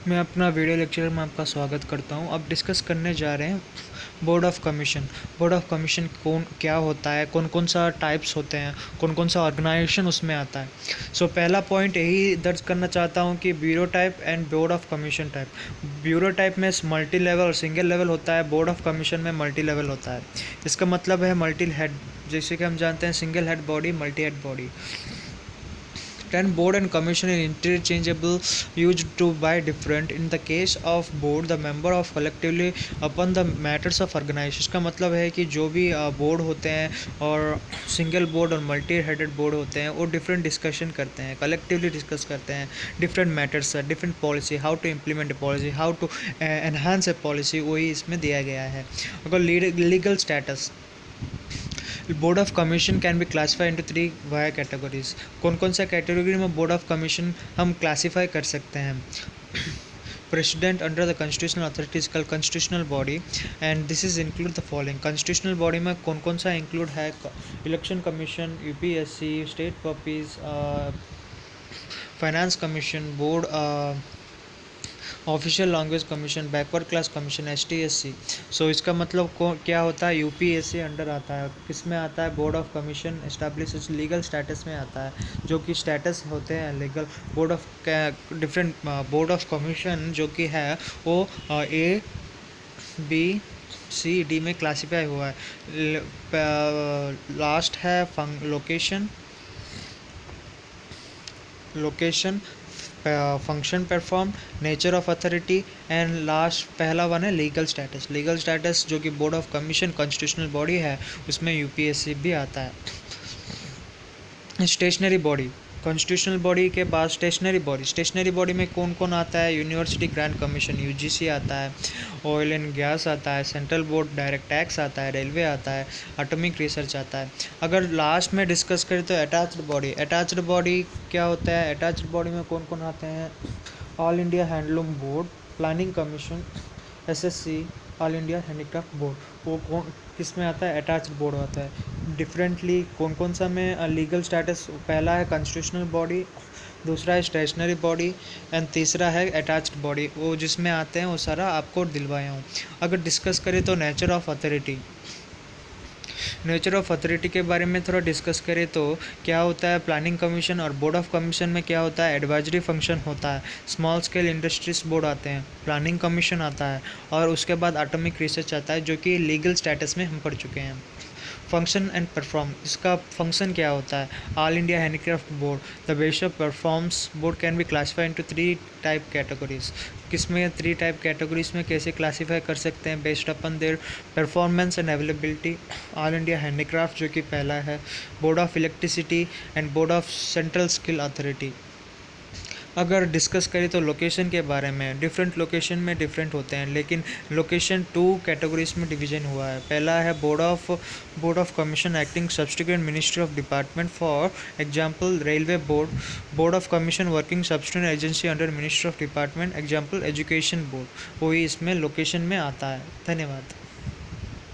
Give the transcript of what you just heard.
मैं अपना video lecture में आपका स्वागत करता हूं। अब डिस्कस करने जा रहे हैं board of commission. Board of commission कौन क्या होता है, कौन कौन सा टाइप्स होते हैं, कौन कौन सा ऑर्गेनाइजेशन उसमें आता है। पहला पॉइंट यही दर्ज करना चाहता हूं कि bureau type and board of commission type. Bureau type में मल्टी लेवल और सिंगल लेवल होता है, बोर्ड ऑफ़ कमीशन में मल्टी लेवल होता है। इसका मतलब है मल्टी हेड, जैसे कि हम जानते हैं single head body, multi head body. Then board and commission are interchangeable, used to by different. In the case of board, the member of collectively upon the matters of organization. इसका मतलब है कि जो भी बोर्ड होते हैं और single board और मल्टी हेडेड बोर्ड होते हैं वो डिफरेंट डिस्कशन करते हैं, कलेक्टिवली डिस्कस करते हैं different matters, different policy, how to implement a policy, how to enhance a policy, वही इसमें दिया गया है। अगर legal status, board of commission can be classify into 3 via categories. कौन कौन सा कैटेगरी में बोर्ड ऑफ कमीशन हम क्लासीफाई कर सकते हैं। President under the constitutional authority is called constitutional body and this is include the following. Constitutional body में कौन कौन सा इंक्लूड है, election commission, UPSC, state poppies, finance commission, board official language commission, backward class commission, STSC. इसका मतलब क्या होता है, यूपीएससी अंडर आता है, किस में आता है, board of commission establish legal status में आता है, जो कि स्टेटस होते हैं legal. Board of different board of commission जो कि है वो ए बी सी डी में क्लासीफाई हुआ है। लास्ट है location, function perform, nature of authority and last पहला वन है लीगल स्टेटस। लीगल स्टेटस जो कि board of commission constitutional body है उसमें यूपीएससी भी आता है। स्टेशनरी बॉडी, कॉन्स्टिट्यूशनल बॉडी के बाद स्टेशनरी बॉडी में कौन कौन आता है, यूनिवर्सिटी ग्रांट कमीशन यूजीसी आता है, ऑयल एंड गैस आता है, सेंट्रल बोर्ड डायरेक्ट टैक्स आता है, रेलवे आता है, एटॉमिक रिसर्च आता है। अगर लास्ट में डिस्कस करें तो अटैच्ड बॉडी क्या होता है। अटैच्ड बॉडी में कौन कौन आते हैं, all India handloom board, planning commission, SSC, all India handicraft board. वो कौन किस में आता है, अटैच्ड बोर्ड आता है। डिफरेंटली कौन कौन सा में लीगल स्टेटस, पहला है कॉन्स्टिट्यूशनल बॉडी, दूसरा है स्टेशनरी बॉडी एंड तीसरा है अटैच्ड बॉडी। वो जिसमें आते हैं वो सारा आपको दिलवाया हूँ। अगर डिस्कस करें तो नेचर ऑफ अथॉरिटी के बारे में थोड़ा डिस्कस करें तो क्या होता है, प्लानिंग कमीशन और बोर्ड ऑफ कमीशन में क्या होता है, एडवाइजरी फंक्शन होता है। स्मॉल स्केल इंडस्ट्रीज बोर्ड आते हैं, प्लानिंग कमीशन आता है और उसके बाद एटॉमिक रिसर्च आता है जो कि लीगल स्टेटस में हम पढ़ चुके हैं। फंक्शन एंड परफॉर्म, इसका फंक्शन क्या होता है, all India handicraft board, the base of performs board can be classify into 3 type categories. किसमें 3 टाइप कैटेगरीज में कैसे क्लासीफाई कर सकते हैं, based upon their performance and availability. All India handicraft जो कि पहला है, board of electricity and board of central skill authority. अगर डिस्कस करें तो लोकेशन के बारे में, डिफरेंट लोकेशन में डिफरेंट होते हैं, लेकिन लोकेशन 2 कैटेगरीज में डिवीजन हुआ है। पहला है board of commission acting subsequent ministry of department, for example railway board. Board of commission working subsequent agency under ministry of department, example education board. वही इसमें लोकेशन में आता है। धन्यवाद।